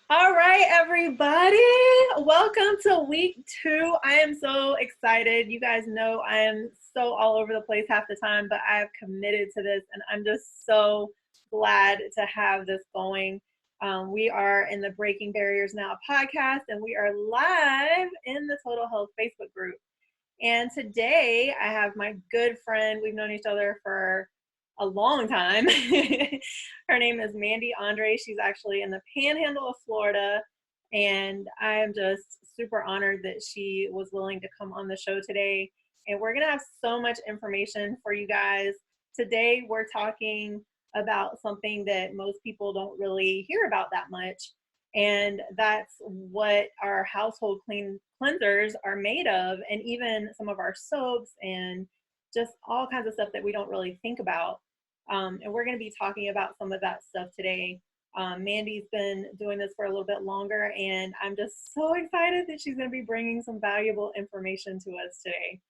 All right, everybody. Welcome to week 2. I am so excited. You guys know I am so all over the place half the time, but I have committed to this and I'm just so glad to have this going. We are in the Breaking Barriers Now podcast and we are live in the Total Health Facebook group. And today I have my good friend. We've known each other for a long time. Her name is Mandy Andre. She's actually in the panhandle of Florida. And I am just super honored that she was willing to come on the show today. And we're going to have so much information for you guys. Today, we're talking about something that most people don't really hear about that much. And that's what our household cleansers are made of, and even some of our soaps and just all kinds of stuff that we don't really think about. And we're going to be talking about some of that stuff today. Mandy's been doing this for a little bit longer, and I'm just so excited that she's going to be bringing some valuable information to us today.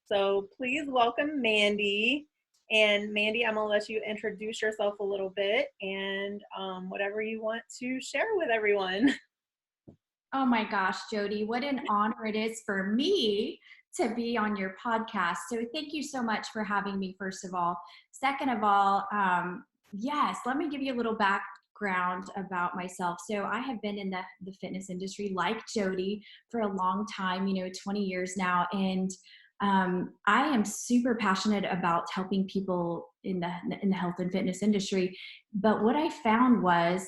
So please welcome Mandy. And Mandy, I'm going to let you introduce yourself a little bit and whatever you want to share with everyone. Oh my gosh, Jody, what an honor it is for me to be on your podcast. So thank you so much for having me, first of all. Second of all, yes, let me give you a little background about myself. So I have been in the fitness industry like Jody for a long time, 20 years now. And I am super passionate about helping people in the health and fitness industry. But what I found was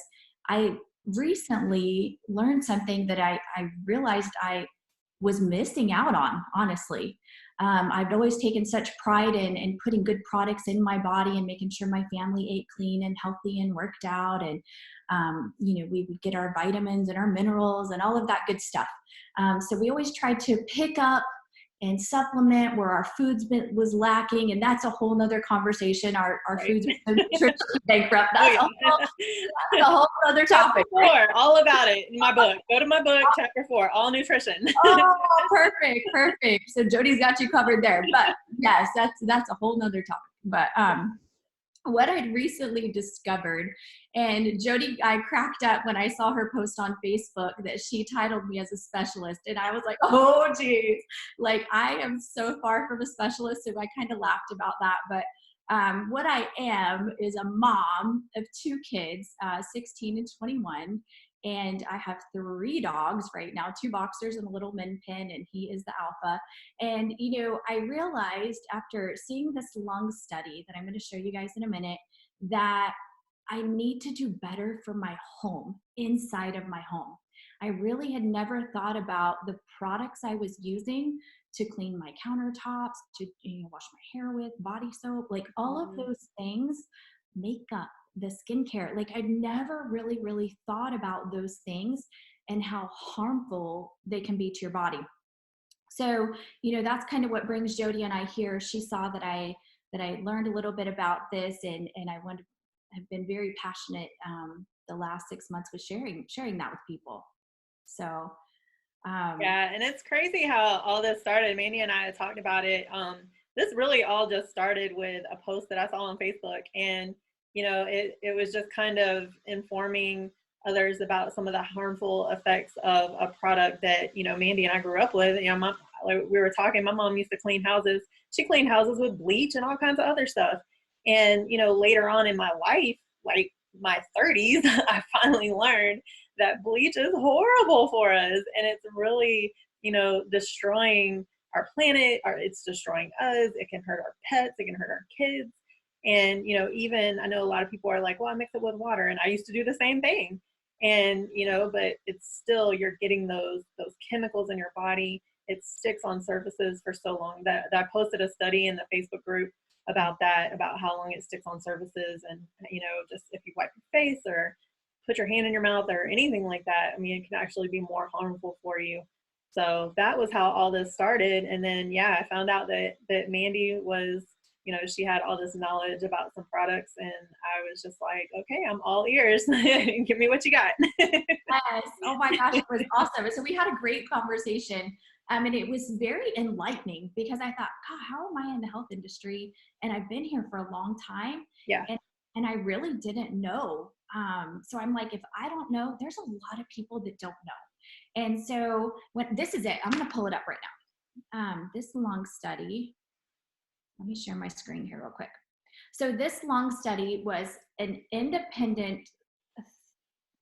I recently learned something that I realized I was missing out on, honestly. I've always taken such pride in putting good products in my body and making sure my family ate clean and healthy and worked out. And, we would get our vitamins and our minerals and all of that good stuff. So we always tried to pick up and supplement where our foods was lacking. And that's a whole nother conversation. Our Right. foods are so bankrupt. That's a whole other topic. Chapter 4, all about it in my book. Go to my book, chapter 4, all nutrition. Oh, perfect. So Jody's got you covered there. But yes, that's a whole nother topic. But what I'd recently discovered, and Jody, I cracked up when I saw her post on Facebook that she titled me as a specialist. And I was like, oh, geez, like I am so far from a specialist. So I kind of laughed about that. But what I am is a mom of 2 kids, 16 and 21. And I have 3 dogs right now, 2 boxers and a little min pin, and he is the alpha. And, I realized after seeing this lung study that I'm going to show you guys in a minute, that I need to do better for my home, inside of my home. I really had never thought about the products I was using to clean my countertops, to wash my hair with, body soap, like all of those things, makeup, the skincare. Like I'd never really thought about those things and how harmful they can be to your body. So, that's kind of what brings Jody and I here. She saw that I learned a little bit about this, and I have been very passionate the last 6 months with sharing that with people. So Yeah, and it's crazy how all this started. Mandy and I had talked about it. This really all just started with a post that I saw on Facebook, and it was just kind of informing others about some of the harmful effects of a product that Mandy and I grew up with. Like we were talking, my mom used to clean houses. She cleaned houses with bleach and all kinds of other stuff. And later on in my life, like my 30s, I finally learned that bleach is horrible for us, and it's really destroying our planet, or it's destroying us. It can hurt our pets, it can hurt our kids. And even I know a lot of people are like, well, I mix it with water, and I used to do the same thing. And but it's still, you're getting those chemicals in your body. It sticks on surfaces for so long. That I posted a study in the Facebook group about that, about how long it sticks on surfaces. And just if you wipe your face or put your hand in your mouth or anything like that, I mean, it can actually be more harmful for you. So that was how all this started. And then I found out that Mandy was, she had all this knowledge about some products, and I was just like, okay, I'm all ears. Give me what you got. yes. Oh my gosh, it was awesome. So we had a great conversation. And it was very enlightening, because I thought, God, how am I in the health industry? And I've been here for a long time. Yeah. And I really didn't know So I'm like, if I don't know, there's a lot of people that don't know. And so this is it, I'm going to pull it up right now. This long study, let me share my screen here real quick. So this long study was an independent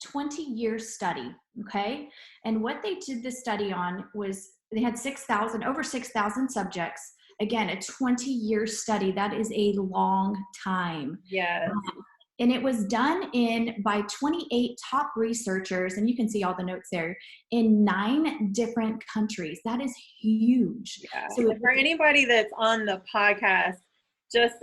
20-year study, okay? And what they did this study on was they had over 6,000 subjects. Again, a 20-year study, that is a long time. Yes. And it was done by 28 top researchers, and you can see all the notes there, in 9 different countries. That is huge. Yeah. So for anybody that's on the podcast, just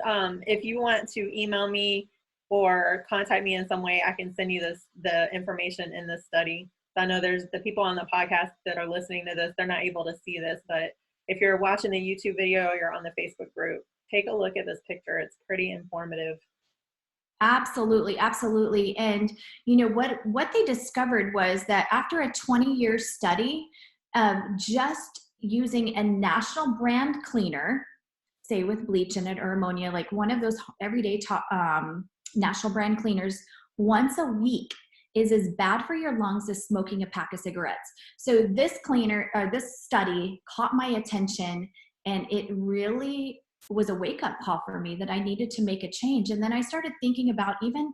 if you want to email me or contact me in some way, I can send you the information in this study. So I know there's the people on the podcast that are listening to this, they're not able to see this, but if you're watching the YouTube video or you're on the Facebook group, take a look at this picture. It's pretty informative. Absolutely, absolutely. And you know what they discovered was that after a 20-year study of just using a national brand cleaner, say with bleach in it or ammonia, like one of those everyday national brand cleaners once a week is as bad for your lungs as smoking a pack of cigarettes. So this study caught my attention, and it really was a wake-up call for me that I needed to make a change. And then I started thinking about even,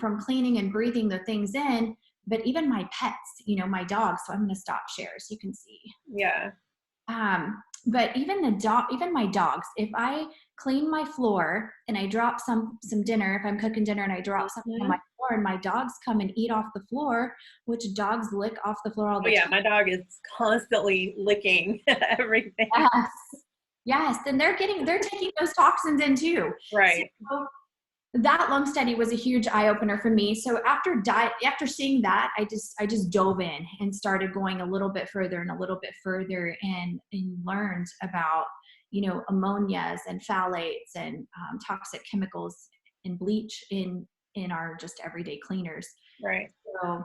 from cleaning and breathing the things in, but even my pets, my dogs. So I'm going to stop share so you can see. Yeah. But even my dogs, if I clean my floor and I drop some dinner, if I'm cooking dinner and I drop something on my floor and my dogs come and eat off the floor, which dogs lick off the floor all the time. My dog is constantly licking everything. Yes. And they're taking those toxins in too. Right. So that lung study was a huge eye opener for me. So after seeing that, I just dove in and started going a little bit further and learned about, ammonias and phthalates and toxic chemicals and bleach in our just everyday cleaners. Right. So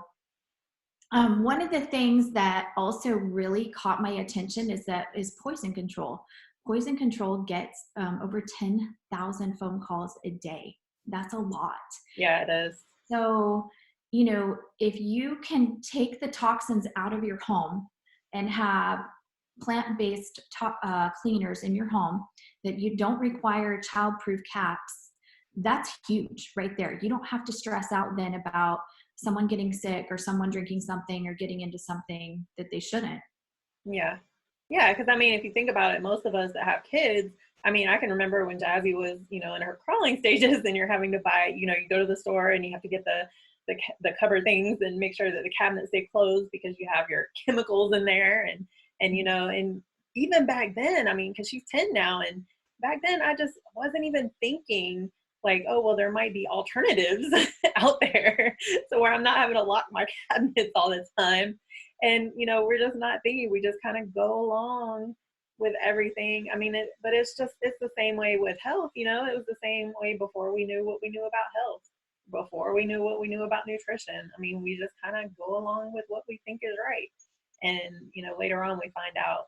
one of the things that also really caught my attention is poison control. Poison control gets over 10,000 phone calls a day. That's a lot. Yeah, it is. So, if you can take the toxins out of your home and have plant-based cleaners in your home that you don't require child-proof caps, that's huge right there. You don't have to stress out then about someone getting sick or someone drinking something or getting into something that they shouldn't. Yeah. Yeah, because if you think about it, most of us that have kids, I can remember when Jazzy was, in her crawling stages, and you're having to buy, you go to the store and you have to get the cover things and make sure that the cabinets stay closed because you have your chemicals in there, and and even back then, because she's 10 now, and back then I just wasn't even thinking like, oh well, there might be alternatives out there, so where I'm not having to lock my cabinets all the time. And, we're just not thinking, we just kind of go along with everything. But it's the same way with health. It was the same way before we knew what we knew about health, before we knew what we knew about nutrition. We just kind of go along with what we think is right. And, later on we find out,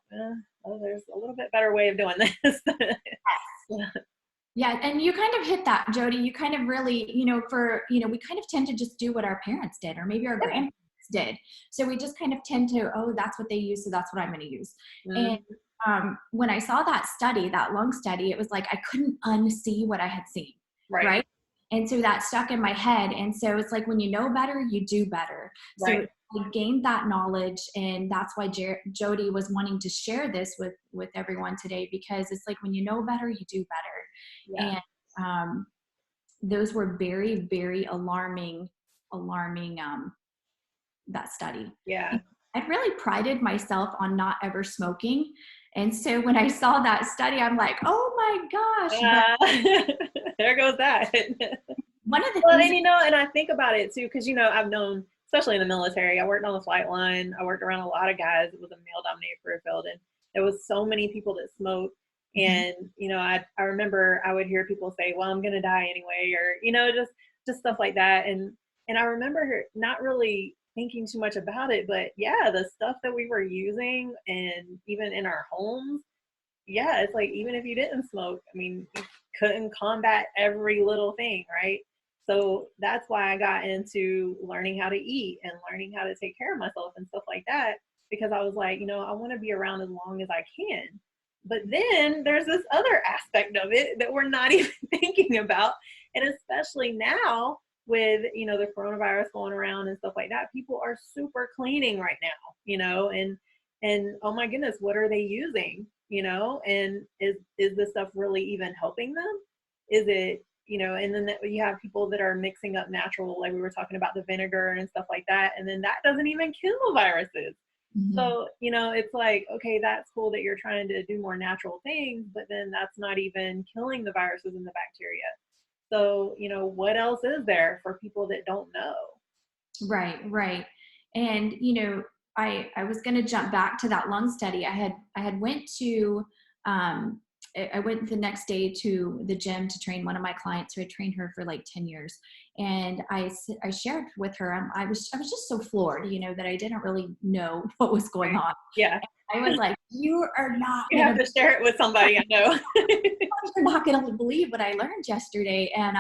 there's a little bit better way of doing this. Yeah. And you kind of hit that, Jody. You kind of really, we kind of tend to just do what our parents did, or maybe our grandparents did. So we just kind of tend to, that's what they use, so that's what I'm going to use. And when I saw that lung study, it was like I couldn't unsee what I had seen. Right. And so that stuck in my head. And so it's like when you know better, you do better. Right. So I gained that knowledge, and that's why Jody was wanting to share this with everyone today, because it's like when you know better, you do better. Yeah. And those were very, very alarming that study. Yeah. I really prided myself on not ever smoking. And so when I saw that study, I'm like, oh my gosh. There goes that. One of the things, and I think about it too, because, I've known, especially in the military, I worked on the flight line. I worked around a lot of guys. It was a male dominated career field. And there was so many people that smoked. And, I remember I would hear people say, well, I'm going to die anyway, or, just stuff like that. And I remember not really thinking too much about it, but yeah, the stuff that we were using, and even in our homes, yeah, it's like, even if you didn't smoke, you couldn't combat every little thing, right? So that's why I got into learning how to eat and learning how to take care of myself and stuff like that, because I was like, I want to be around as long as I can. But then there's this other aspect of it that we're not even thinking about. And especially now with, the coronavirus going around and stuff like that, people are super cleaning right now, and oh my goodness, what are they using? And is this stuff really even helping them? Is it, and then you have people that are mixing up natural, like we were talking about the vinegar and stuff like that, and then that doesn't even kill the viruses. Mm-hmm. So, it's like, okay, that's cool that you're trying to do more natural things, but then that's not even killing the viruses and the bacteria. So, what else is there for people that don't know? Right, right. And I was going to jump back to that lung study. I had went to I went the next day to the gym to train one of my clients who had trained her for like 10 years. And I shared with her, I was just so floored, that I didn't really know what was going Right. on. Yeah. And I was like, you are not You going have to share it with somebody I know. you're not going to believe what I learned yesterday. And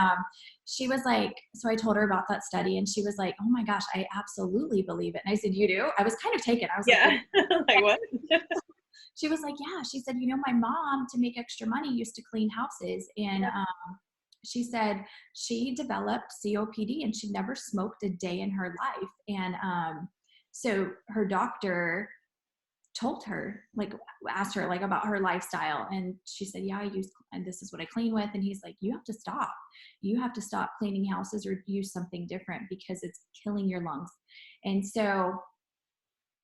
she was like, so I told her about that study and she was like, oh my gosh, I absolutely believe it. And I said, you do? I was kind of taken. I was like, Yeah. Like what? she was like, yeah. She said, my mom, to make extra money, used to clean houses. And she said she developed COPD and she never smoked a day in her life. And so her doctor told her, like, asked her like about her lifestyle, and she said, yeah, I use, and this is what I clean with. And he's like, you have to stop cleaning houses or use something different because it's killing your lungs. And so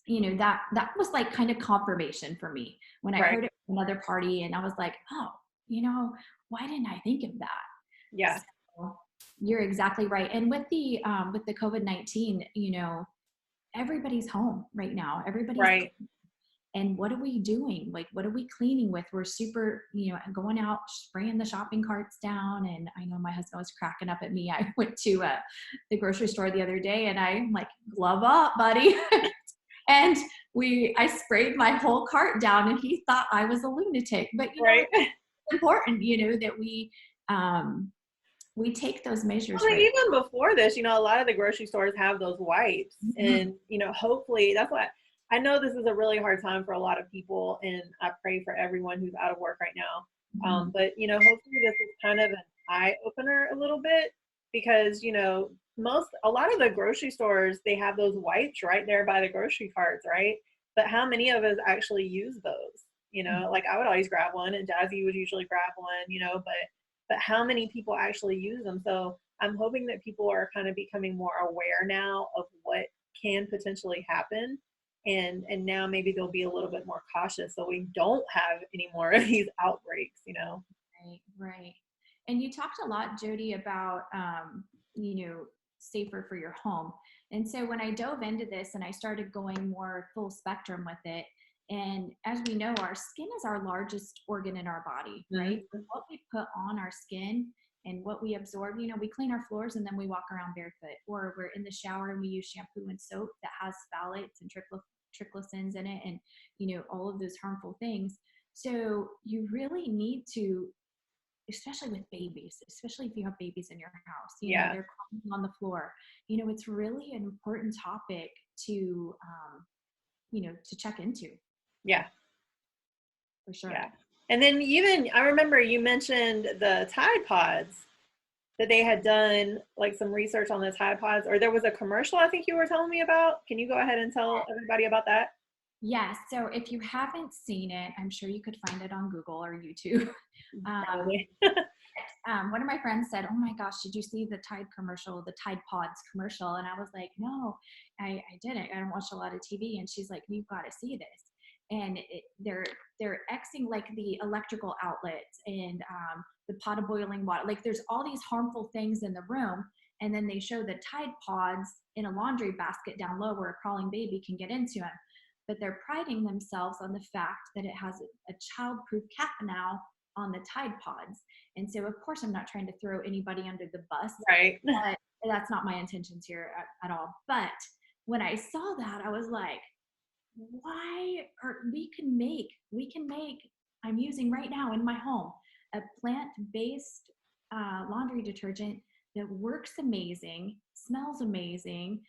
that was like kind of confirmation for me when I Right. heard it from another party, and I was like, oh, why didn't I think of that? Yeah. So you're exactly right. And with the COVID-19, everybody's home right now, everybody's, Right. and what are we doing? Like, what are we cleaning with? We're super, going out, spraying the shopping carts down. And I know my husband was cracking up at me. I went to the grocery store the other day and I'm like, glove up, buddy. And I sprayed my whole cart down and he thought I was a lunatic. But, Right. it's important, that we take those measures Well, like, right. even before this, a lot of the grocery stores have those wipes, Mm-hmm. and hopefully that's what I know. This is a really hard time for a lot of people, and I pray for everyone who's out of work right now. Mm-hmm. But hopefully this is kind of an eye opener a little bit, because a lot of the grocery stores, they have those wipes right there by the grocery carts, right? But how many of us actually use those? Like I would always grab one, and Jazzy would usually grab one, but how many people actually use them? So I'm hoping that people are kind of becoming more aware now of what can potentially happen. And now maybe they'll be a little bit more cautious so we don't have any more of these outbreaks. Right, right. And you talked a lot, Jody, about safer for your home. And so when I dove into this and I started going more full spectrum with it, and as we know, our skin is our largest organ in our body, right? So Mm-hmm. what we put on our skin and what we absorb, we clean our floors and then we walk around barefoot, or we're in the shower and we use shampoo and soap that has phthalates and triclosans in it, and all of those harmful things. So you really need to, especially with babies, especially if you have babies in your house, Yeah. they're crawling on the floor. It's really an important topic to, to check into, Yeah. for sure. Yeah. And then even I remember you mentioned the Tide Pods, that they had done like some research on the Tide Pods, or there was a commercial I think you were telling me about. Can you go ahead and tell everybody about that? Yes. So if you haven't seen it, I'm sure you could find it on Google or YouTube. Um, Probably. one of my friends said, oh my gosh, did you see the Tide commercial, the Tide Pods commercial? And I was like, no, I didn't. I don't watch a lot of TV. And she's like, you've got to see this. And they're Xing like the electrical outlets and the pot of boiling water. Like there's all these harmful things in the room. And then they show the Tide Pods in a laundry basket down low where a crawling baby can get into them. But they're priding themselves on the fact that it has a child-proof cap now on the Tide Pods. And so, of course, I'm not trying to throw anybody under the bus, Right. but that's not my intentions here at all. But when I saw that, I was like, why are we can make, I'm using right now in my home, a plant-based laundry detergent that works amazing, smells amazing,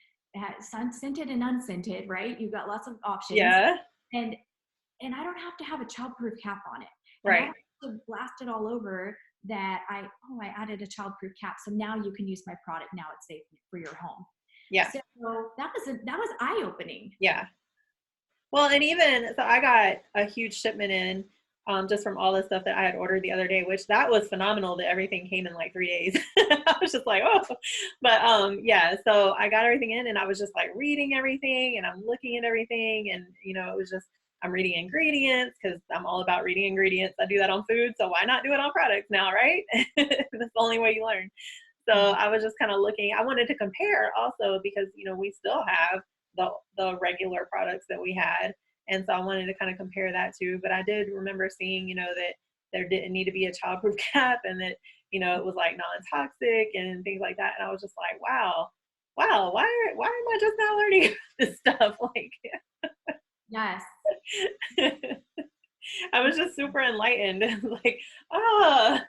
scented and unscented, right? You've got lots of options. Yeah. And I don't have to have a childproof cap on it. And I Right. don't have to blast it all over that I added a childproof cap. So now you can use my product. Now it's safe for your home. Yeah. So that was eye-opening. Yeah. Well, and even so, I got a huge shipment in just from all the stuff that I had ordered the other day, which that was phenomenal that everything came in like 3 days. I was just like, oh, but yeah, so I got everything in and I was just like reading everything and I'm looking at everything and it was just I'm reading ingredients because I'm all about reading ingredients. I do that on food, so why not do it on products now, right? That's the only way you learn. So Mhm. I was just kind of looking. I wanted to compare also because we still have the regular products that we had, and so I wanted to kind of compare that too. But I did remember seeing that there didn't need to be a childproof cap, and that it was like non-toxic and things like that. And I was just like, wow, why am I just now learning this stuff? Like, Yes. I was just super enlightened. Like, ah,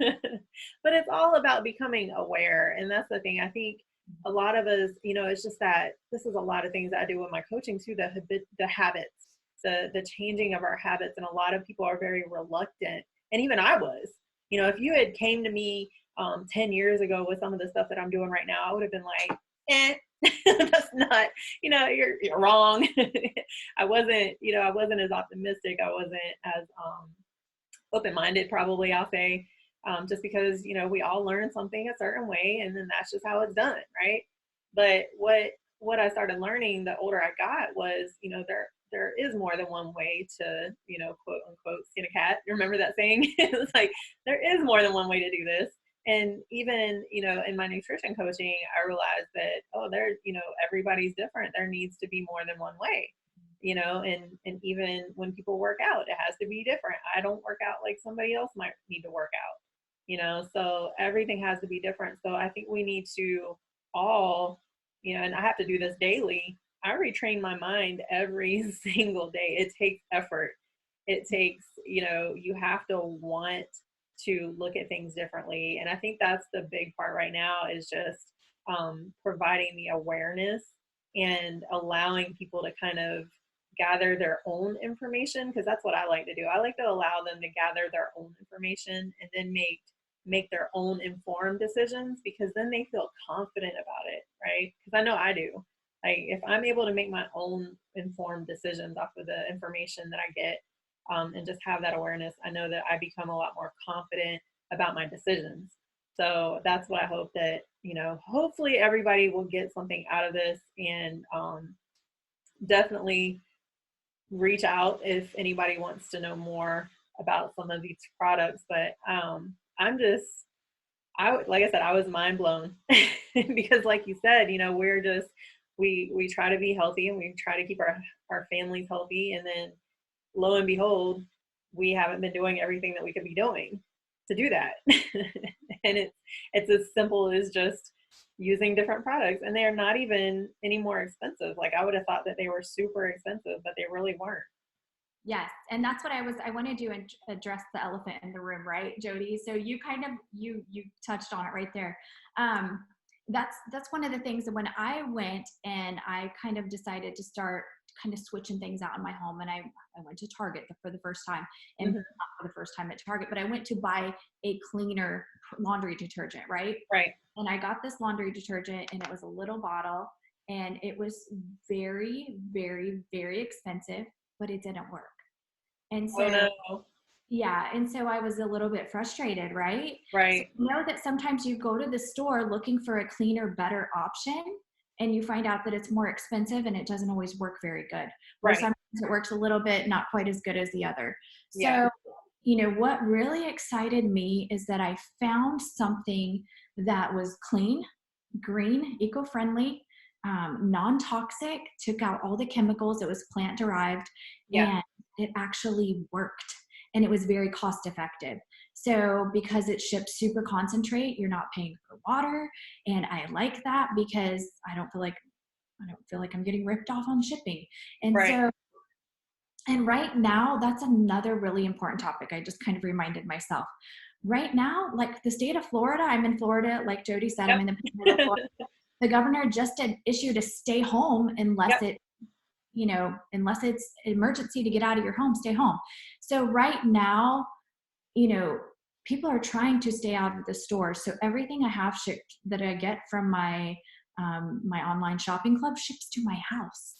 but it's all about becoming aware. And that's the thing. I think a lot of us, it's just that this is a lot of things that I do with my coaching too, the habits, the changing of our habits. And a lot of people are very reluctant. And even I was, if you had came to me 10 years ago with some of the stuff that I'm doing right now, I would have been like, that's not, you're wrong. I wasn't as optimistic. I wasn't as open-minded, probably, I'll say, just because, we all learn something a certain way and then that's just how it's done. Right. But what I started learning the older I got was, there is more than one way to, quote unquote, skin a cat. You remember that saying? It's like, there is more than one way to do this. And even, in my nutrition coaching, I realized that, everybody's different. There needs to be more than one way, and even when people work out, it has to be different. I don't work out like somebody else might need to work out, so everything has to be different. So I think we need to all, and I have to do this daily. I retrain my mind every single day. It takes effort. It takes, you have to want to look at things differently. And I think that's the big part right now is just providing the awareness and allowing people to kind of gather their own information, because that's what I like to do. I like to allow them to gather their own information and then make their own informed decisions, because then they feel confident about it, right? Because I know I do. Like, if I'm able to make my own informed decisions off of the information that I get, and just have that awareness, I know that I become a lot more confident about my decisions. So that's what I hope that, hopefully everybody will get something out of this, and definitely reach out if anybody wants to know more about some of these products. But I'm just, like I said, I was mind blown because, like you said, we're just we try to be healthy and we try to keep our families healthy, and then lo and behold, we haven't been doing everything that we could be doing to do that. And it's as simple as just using different products, and they're not even any more expensive. Like, I would have thought that they were super expensive, but they really weren't. Yes. And that's what I wanted to address the elephant in the room, right, Jody? So you kind of, you touched on it right there. That's one of the things that when I went and I kind of decided to start kind of switching things out in my home, and I went to Target for the first time, and Mm-hmm. not for the first time at Target, but I went to buy a cleaner laundry detergent, right? Right. And I got this laundry detergent and it was a little bottle, and it was very, very, very expensive, but it didn't work. And Oh so, no. yeah. And so I was a little bit frustrated, right? So Right. you know that sometimes you go to the store looking for a cleaner, better option, and you find out that it's more expensive and it doesn't always work very good. Or Right. sometimes it works a little bit, not quite as good as the other. Yeah. So, what really excited me is that I found something that was clean, green, eco-friendly, non-toxic, took out all the chemicals. It was plant derived, Yeah. and it actually worked, and it was very cost effective. So because it ships super concentrate, you're not paying for water. And I like that because I don't feel like I'm getting ripped off on shipping. And Right. so, and right now, that's another really important topic. I just kind of reminded myself. right now, like the state of Florida, I'm in Florida, like Jody said, I'm Yep. in the middle of Florida. The governor just issued a stay home unless Yep. unless it's emergency to get out of your home, stay home. So right now, you know, people are trying to stay out of the store. So everything I have shipped that I get from my my online shopping club ships to my house.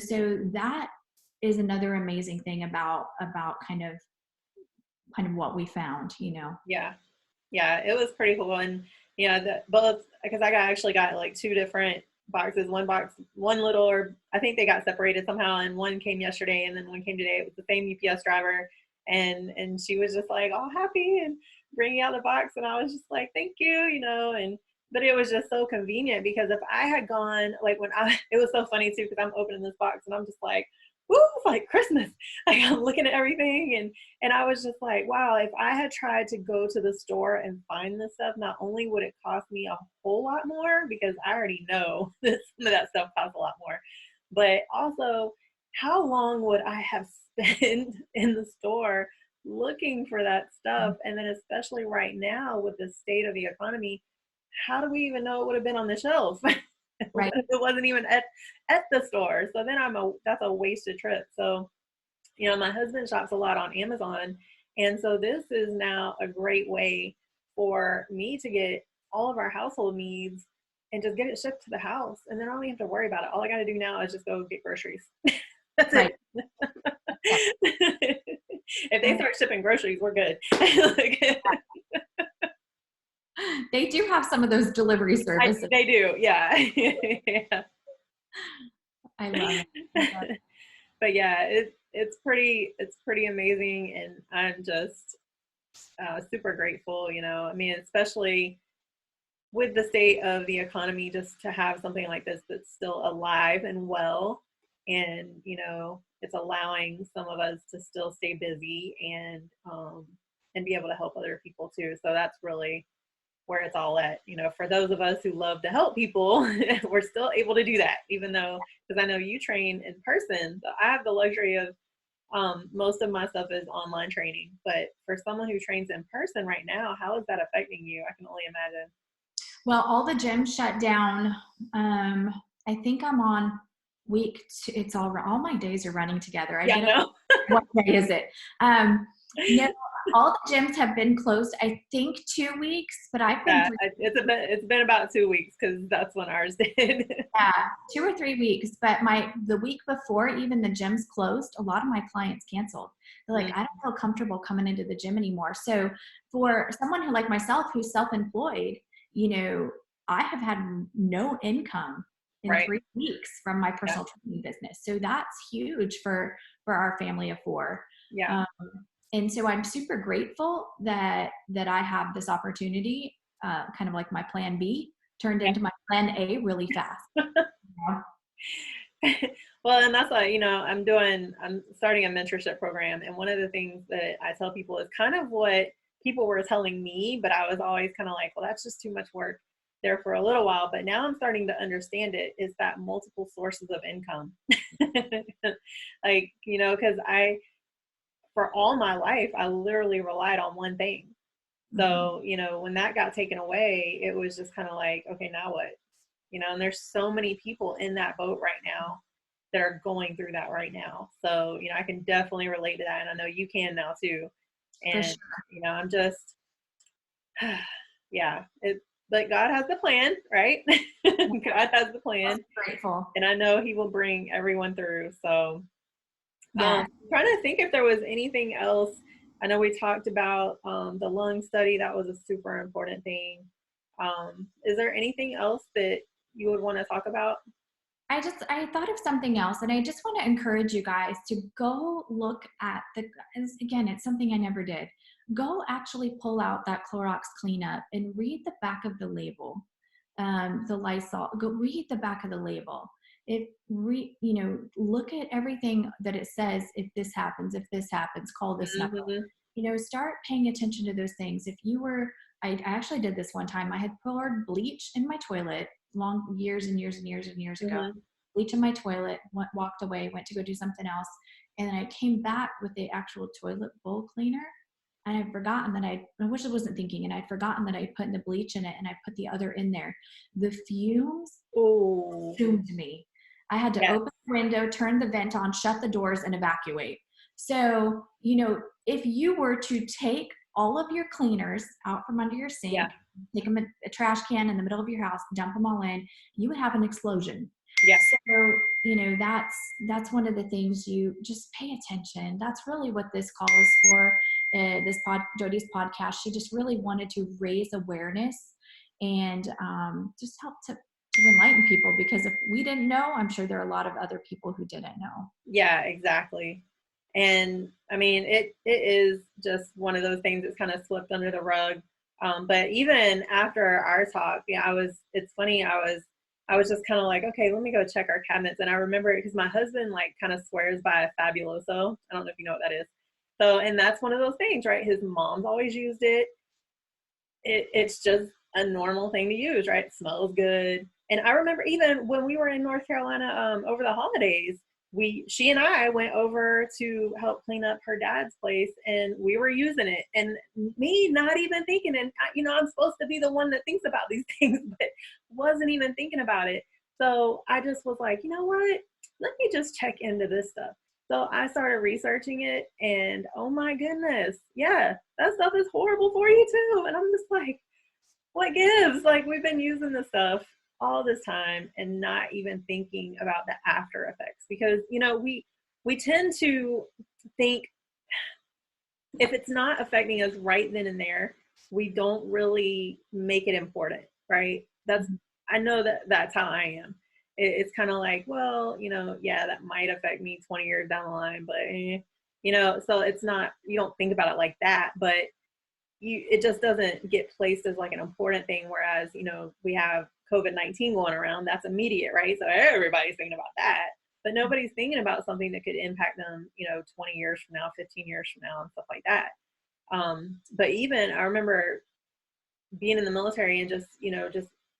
So that is another amazing thing about kind of what we found. Yeah. Yeah, it was pretty cool. And yeah, both, because actually got like two different boxes. One box, one little, or I think they got separated somehow, and one came yesterday, and then one came today. It was the same UPS driver, and she was just like all happy and bringing out the box, and I was just like, thank you. And but it was just so convenient, because if I had gone, like, it was so funny too, because I'm opening this box and I'm just like, woo, it's like Christmas. Like, I'm looking at everything, and I was just like, wow, if I had tried to go to the store and find this stuff, not only would it cost me a whole lot more, because I already know that some of that stuff costs a lot more, but also how long would I have spent in the store looking for that stuff? And then especially right now with the state of the economy, how do we even know it would have been on the shelf? Right. It wasn't even at the store. So then that's a wasted trip. So my husband shops a lot on Amazon. And so this is now a great way for me to get all of our household needs and just get it shipped to the house. And then I don't even have to worry about it. All I got to do now is just go get groceries. That's Right. it. If they start shipping groceries, we're good. They do have some of those delivery services. They do. Yeah. Yeah. I love it. But yeah, it's pretty amazing, and I'm just super grateful. I mean, especially with the state of the economy, just to have something like this that's still alive and well, and it's allowing some of us to still stay busy and be able to help other people too. So that's really where it's all at. For those of us who love to help people, we're still able to do that, even though, because I know you train in person. So I have the luxury of most of my stuff is online training, but for someone who trains in person right now, how is that affecting you? I can only imagine. Well, all the gyms shut down. I think I'm on week two. It's all my days are running together. Yeah, no. What day is it? No, all the gyms have been closed. I think 2 weeks, but I've been. Yeah, it's been about 2 weeks, because that's when ours did. Yeah, 2 or 3 weeks. But the week before even the gyms closed, a lot of my clients canceled. They're like, I don't feel comfortable coming into the gym anymore. So for someone who like myself, who's self-employed, I have had no income in Right. 3 weeks from my personal training business. So that's huge for our family of 4. Yeah. And so I'm super grateful that I have this opportunity, kind of like my plan B turned into my plan A really fast. Well, and that's why, I'm starting a mentorship program. And one of the things that I tell people is kind of what people were telling me, but I was always kind of like, well, that's just too much work there for a little while. But now I'm starting to understand it, is that multiple sources of income. Like, because for all my life, I literally relied on one thing. So, when that got taken away, it was just kind of like, okay, now what? And there's so many people in that boat right now that are going through that right now. So, I can definitely relate to that. And I know you can now too. And, sure. I'm just, yeah, but God has the plan, right? God has the plan. I'm grateful. And I know he will bring everyone through. So Yeah. trying to think if there was anything else. I know we talked about the lung study. That was a super important thing. Is there anything else that you would want to talk about? I thought of something else, and I just want to encourage you guys to go look at again, it's something I never did. Go actually pull out that Clorox cleanup and read the back of the label. The Lysol, go read the back of the label. Look at everything that it says. If this happens, call this number. Start paying attention to those things. I actually did this one time. I had poured bleach in my toilet years and years and years and years ago. Bleach in my toilet, walked away, went to go do something else. And then I came back with the actual toilet bowl cleaner. and I'd forgotten that I wish I wasn't thinking, and I'd forgotten that I put the bleach in it, and I put the other in there. The fumes Oh, consumed me. I had to yes, open the window, turn the vent on, shut the doors, and evacuate. So, if you were to take all of your cleaners out from under your yeah, sink, take them in a trash can in the middle of your house, dump them all in, you would have an explosion. yeah, So, that's one of the things. You just pay attention. That's really what this call is for. Jody's podcast, she just really wanted to raise awareness and just help to enlighten people, because if we didn't know, I'm sure there are a lot of other people who didn't know. yeah, exactly. And I mean, it is just one of those things that's kind of swept under the rug. But even after our talk, yeah, it's funny, I was just kind of like, okay, let me go check our cabinets. And I remember it because my husband like kind of swears by a Fabuloso. I don't know if you know what that is. So, and that's one of those things, right? His mom's always used it. It's just a normal thing to use, right? It smells good. And I remember even when we were in North Carolina over the holidays, she and I went over to help clean up her dad's place, and we were using it. And me not even thinking, and I'm supposed to be the one that thinks about these things, but wasn't even thinking about it. So I just was like, you know what? Let me just check into this stuff. So I started researching it, and oh my goodness, yeah, that stuff is horrible for you too. And I'm just like, what gives? Like, we've been using this stuff all this time and not even thinking about the after effects, because we tend to think if it's not affecting us right then and there, we don't really make it important, right? I know that's how I am. It's kind of like, well, yeah, that might affect me 20 years down the line, but so it's not, you don't think about it like that, but it just doesn't get placed as like an important thing. Whereas, we have COVID-19 going around, that's immediate, right? So everybody's thinking about that, but nobody's thinking about something that could impact them, 20 years from now, 15 years from now, and stuff like that. But even I remember being in the military and just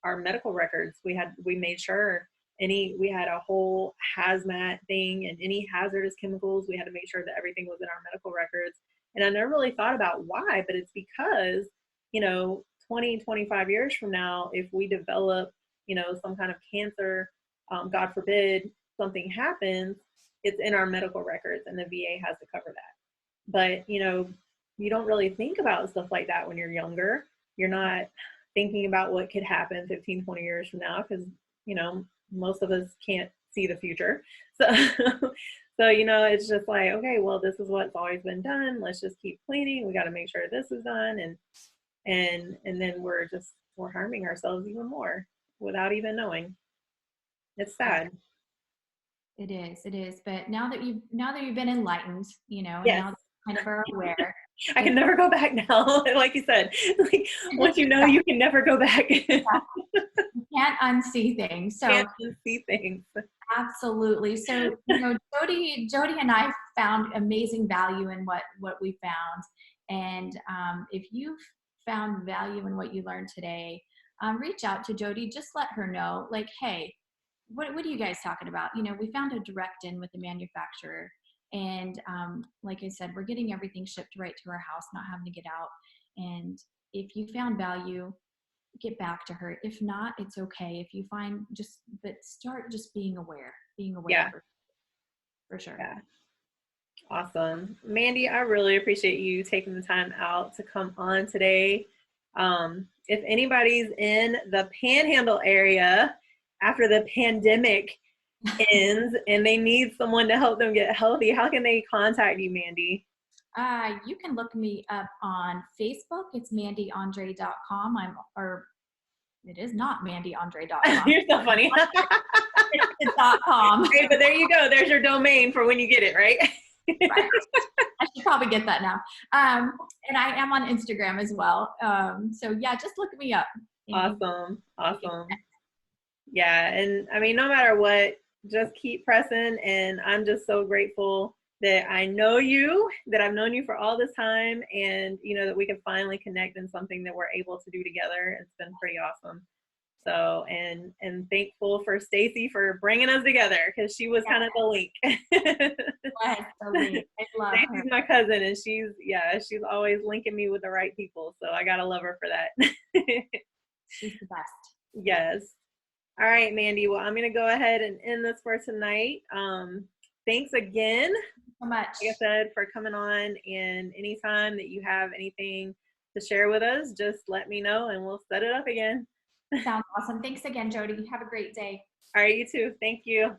our medical records, we made sure we had a whole hazmat thing, and any hazardous chemicals, we had to make sure that everything was in our medical records. And I never really thought about why, but it's because, 20, 25 years from now, if we develop, some kind of cancer, God forbid something happens, it's in our medical records and the VA has to cover that. But, you don't really think about stuff like that when you're younger. You're not thinking about what could happen 15, 20 years from now, because, most of us can't see the future. So, it's just like, okay, well, this is what's always been done. Let's just keep cleaning. We got to make sure this is done. And then we're harming ourselves even more without even knowing. It's sad. It is. But now that you've been enlightened, and Yes. now that you kind of are aware, I can never go back now. Like you said, like, once you can never go back. you can't unsee things. So Can't see things. absolutely. So, Jody and I found amazing value in what we found. And if you've found value in what you learned today, reach out to Jody. Just let her know, like, hey, what are you guys talking about? We found a direct in with the manufacturer. And like I said, we're getting everything shipped right to our house, not having to get out. And if you found value, get back to her. If not, it's okay. If you find but start just being aware Yeah. for sure. Yeah. Awesome. Mandy, I really appreciate you taking the time out to come on today. If anybody's in the Panhandle area after the pandemic ends and they need someone to help them get healthy, how can they contact you, Mandy? You can look me up on Facebook. It's mandyandre.com. It is not mandyandre.com. You're so funny. It's .com. Hey, but there you go. There's your domain for when you get it, right? Right. I should probably get that now. And I am on Instagram as well. So yeah, just look me up. Awesome. Yeah. And I mean, no matter what, just keep pressing. And I'm just so grateful that I know you, that I've known you for all this time, and, that we can finally connect in something that we're able to do together. It's been pretty awesome. So, and thankful for Stacy for bringing us together because she was kind of the link. Yes, the link. I love her. Stacy's my cousin, and she's always linking me with the right people. So I gotta love her for that. She's the best. Yes. All right, Mandy. Well, I'm gonna go ahead and end this for tonight. Thanks again, So much. like I said, for coming on. And anytime that you have anything to share with us, just let me know, and we'll set it up again. Sounds awesome. Thanks again, Jody. Have a great day. All right, you too. Thank you.